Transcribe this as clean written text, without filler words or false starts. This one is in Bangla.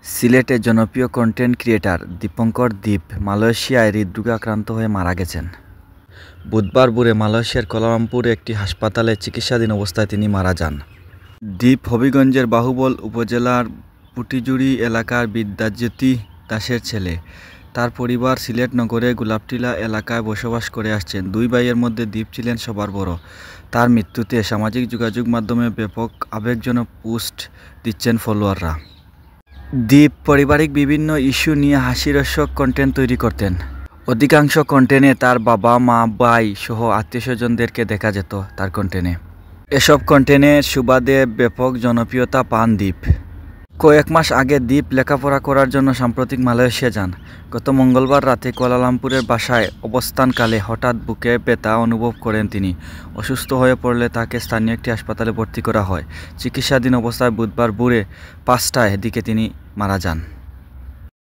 সিলেটের জনপ্রিয় কন্টেন্ট ক্রিয়েটর দীপঙ্কর দীপ মালয়েশিয়ায় হৃদরোগে আক্রান্ত হয়ে মারা গেছেন। বুধবার ভোরে মালয়েশিয়ার কুয়ালালামপুরে একটি হাসপাতালে চিকিৎসাধীন অবস্থায় তিনি মারা যান। দীপ হবিগঞ্জের বাহুবল উপজেলার পুটিজুড়ি এলাকার বিদ্যাজ্যোতি দাসের ছেলে। তার পরিবার সিলেট নগরের গোলাপটিলা এলাকায় বসবাস করে আসছেন। দুই ভাইয়ের মধ্যে দীপ ছিলেন সবার বড়। তার মৃত্যুতে সামাজিক যোগাযোগ মাধ্যমে ব্যাপক আবেগজনক পোস্ট দিচ্ছেন ফলোয়াররা। দীপ পারিবারিক বিভিন্ন ইস্যু নিয়ে হাস্যরসক কন্টেন্ট তৈরি করতেন। অধিকাংশ কন্টেন্টে তার বাবা মা ভাই সহ আত্মীয়স্বজনদেরকে দেখা যেত তার কন্টেন্টে। এসব কন্টেন্টের সুবাদে ব্যাপক জনপ্রিয়তা পান দীপ। কয়েক মাস আগে দীপ লেখাপড়া করার জন্য সাম্প্রতিক মালয়েশিয়া যান। গত মঙ্গলবার রাতে কুয়ালালামপুরের বাসায় অবস্থানকালে হঠাৎ বুকে ব্যথা অনুভব করেন তিনি। অসুস্থ হয়ে পড়লে তাকে স্থানীয় একটি হাসপাতালে ভর্তি করা হয়। চিকিৎসাধীন অবস্থায় বুধবার ভোরে 5টার দিকে তিনি মারা যান।